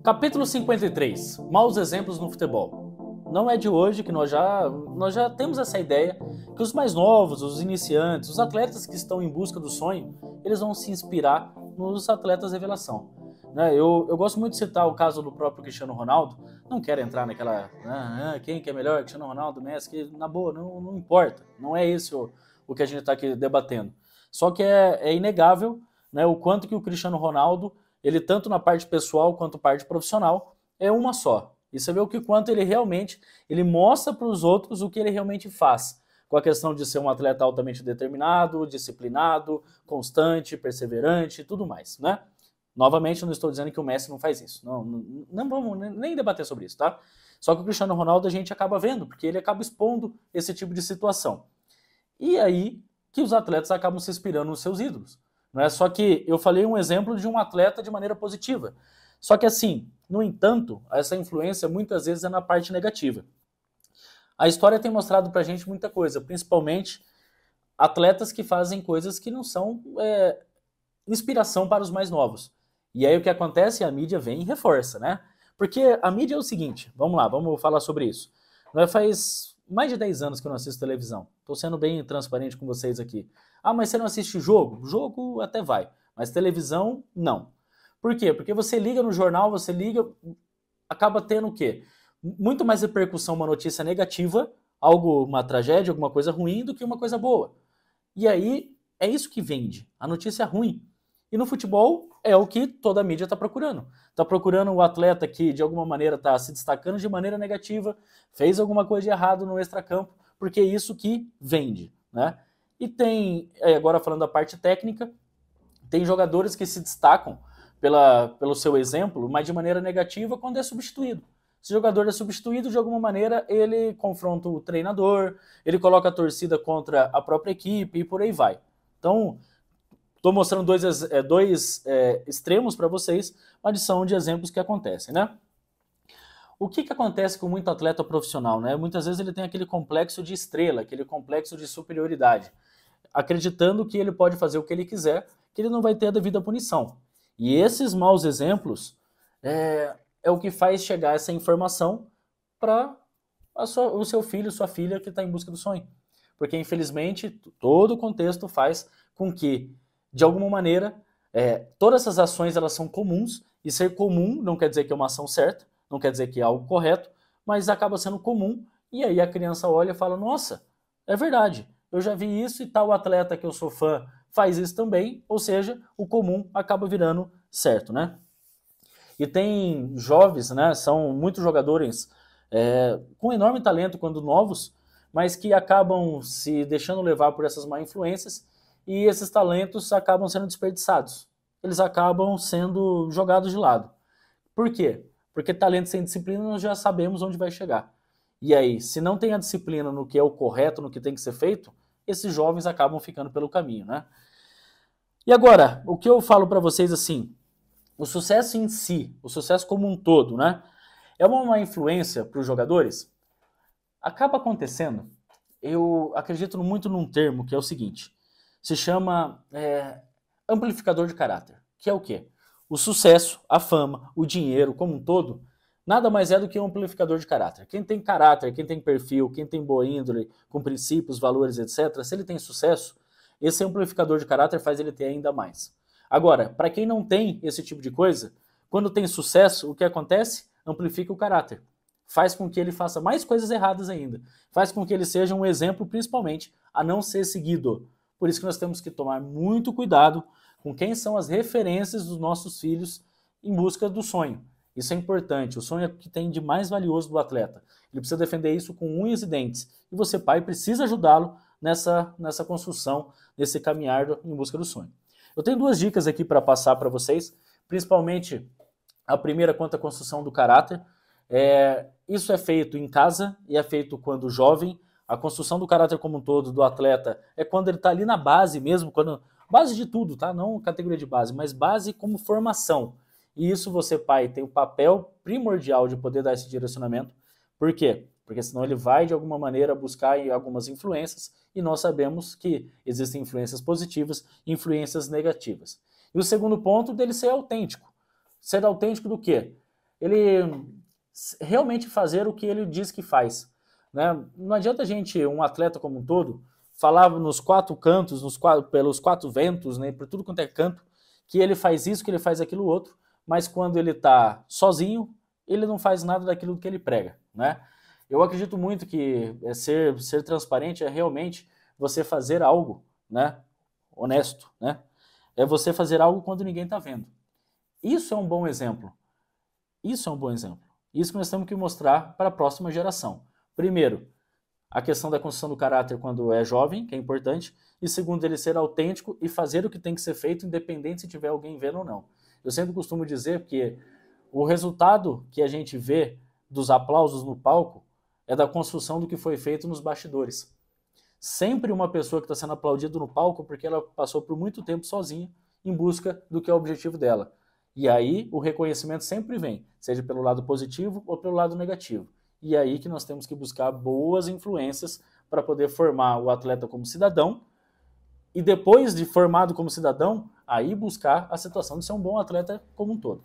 Capítulo 53. Maus exemplos no futebol. Não é de hoje que nós já temos essa ideia que os mais novos, os iniciantes, os atletas que estão em busca do sonho, eles vão se inspirar nos atletas revelação. Né? Eu gosto muito de citar o caso do próprio Cristiano Ronaldo. Não quero entrar naquela quem que é melhor, Cristiano Ronaldo, Messi, que na boa, não importa. Não é esse o que a gente está aqui debatendo. Só que é inegável, né, o quanto que o Cristiano Ronaldo, ele tanto na parte pessoal quanto parte profissional, é uma só. E você vê o que quanto ele realmente, ele mostra para os outros o que ele realmente faz. Com a questão de ser um atleta altamente determinado, disciplinado, constante, perseverante e tudo mais, né? Novamente, eu não estou dizendo que o Messi não faz isso. Não vamos nem debater sobre isso, tá? Só que o Cristiano Ronaldo a gente acaba vendo, porque ele acaba expondo esse tipo de situação. E aí que os atletas acabam se inspirando nos seus ídolos. Não é? Só que eu falei um exemplo de um atleta de maneira positiva. Só que assim, no entanto, essa influência muitas vezes é na parte negativa. A história tem mostrado pra gente muita coisa, principalmente atletas que fazem coisas que não são inspiração para os mais novos. E aí o que acontece? A mídia vem e reforça, né? Porque a mídia é o seguinte, vamos lá, vamos falar sobre isso. Faz mais de 10 anos que eu não assisto televisão. Estou sendo bem transparente com vocês aqui. Ah, mas você não assiste jogo? Jogo até vai, mas televisão, não. Por quê? Porque você liga no jornal, você liga, acaba tendo o quê? Muito mais repercussão uma notícia negativa, uma tragédia, alguma coisa ruim, do que uma coisa boa. E aí, é isso que vende, a notícia ruim. E no futebol, é o que toda a mídia está procurando. Está procurando o atleta que, de alguma maneira, está se destacando de maneira negativa, fez alguma coisa de errado no extracampo, porque é isso que vende, né? E tem, agora falando da parte técnica, tem jogadores que se destacam pelo seu exemplo, mas de maneira negativa quando é substituído. Se o jogador é substituído, de alguma maneira, ele confronta o treinador, ele coloca a torcida contra a própria equipe e por aí vai. Então, estou mostrando dois extremos para vocês, mas são de exemplos que acontecem, né? O que acontece com muito atleta profissional, né? Muitas vezes ele tem aquele complexo de estrela, aquele complexo de superioridade, acreditando que ele pode fazer o que ele quiser, que ele não vai ter a devida punição. E esses maus exemplos é o que faz chegar essa informação para o seu filho, sua filha que está em busca do sonho. Porque, infelizmente, todo o contexto faz com que, de alguma maneira, todas essas ações elas são comuns, e ser comum não quer dizer que é uma ação certa, não quer dizer que é algo correto, mas acaba sendo comum, e aí a criança olha e fala, nossa, é verdade, eu já vi isso e tal atleta que eu sou fã faz isso também, ou seja, o comum acaba virando certo, né? E tem jovens, né, são muitos jogadores com enorme talento quando novos, mas que acabam se deixando levar por essas má influências e esses talentos acabam sendo desperdiçados. Eles acabam sendo jogados de lado. Por quê? Porque talento sem disciplina nós já sabemos onde vai chegar. E aí, se não tem a disciplina no que é o correto, no que tem que ser feito, esses jovens acabam ficando pelo caminho, né? E agora, o que eu falo para vocês assim, o sucesso em si, o sucesso como um todo, né? É uma má influência para os jogadores? Acaba acontecendo, eu acredito muito num termo que é o seguinte, se chama amplificador de caráter, que é o quê? O sucesso, a fama, o dinheiro como um todo, nada mais é do que um amplificador de caráter. Quem tem caráter, quem tem perfil, quem tem boa índole, com princípios, valores, etc., se ele tem sucesso, esse amplificador de caráter faz ele ter ainda mais. Agora, para quem não tem esse tipo de coisa, quando tem sucesso, o que acontece? Amplifica o caráter. Faz com que ele faça mais coisas erradas ainda. Faz com que ele seja um exemplo, principalmente, a não ser seguido. Por isso que nós temos que tomar muito cuidado com quem são as referências dos nossos filhos em busca do sonho. Isso é importante. O sonho é o que tem de mais valioso do atleta. Ele precisa defender isso com unhas e dentes. E você, pai, precisa ajudá-lo nessa construção, nesse caminhar em busca do sonho. Eu tenho duas dicas aqui para passar para vocês, principalmente a primeira quanto à construção do caráter. Isso é feito em casa e é feito quando jovem. A construção do caráter como um todo do atleta é quando ele está ali na base mesmo, base de tudo, tá? Não categoria de base, mas base como formação. E isso você, pai, tem o papel primordial de poder dar esse direcionamento. Por quê? Porque senão ele vai, de alguma maneira, buscar algumas influências, e nós sabemos que existem influências positivas e influências negativas. E o segundo ponto dele ser autêntico. Ser autêntico do quê? ele realmente fazer o que ele diz que faz, né? Não adianta um atleta como um todo, falar nos quatro cantos, pelos quatro ventos, né, por tudo quanto é canto, que ele faz isso, que ele faz aquilo outro, mas quando ele está sozinho, ele não faz nada daquilo que ele prega, né? Eu acredito muito que ser transparente é realmente você fazer algo, né, honesto, né? É você fazer algo quando ninguém está vendo. Isso é um bom exemplo. Isso é um bom exemplo. Isso que nós temos que mostrar para a próxima geração. Primeiro, a questão da construção do caráter quando é jovem, que é importante. E segundo, ele ser autêntico e fazer o que tem que ser feito, independente se tiver alguém vendo ou não. Eu sempre costumo dizer que o resultado que a gente vê dos aplausos no palco é da construção do que foi feito nos bastidores. Sempre uma pessoa que está sendo aplaudida no palco porque ela passou por muito tempo sozinha em busca do que é o objetivo dela. E aí o reconhecimento sempre vem, seja pelo lado positivo ou pelo lado negativo. E é aí que nós temos que buscar boas influências para poder formar o atleta como cidadão e depois de formado como cidadão, aí buscar a situação de ser um bom atleta como um todo.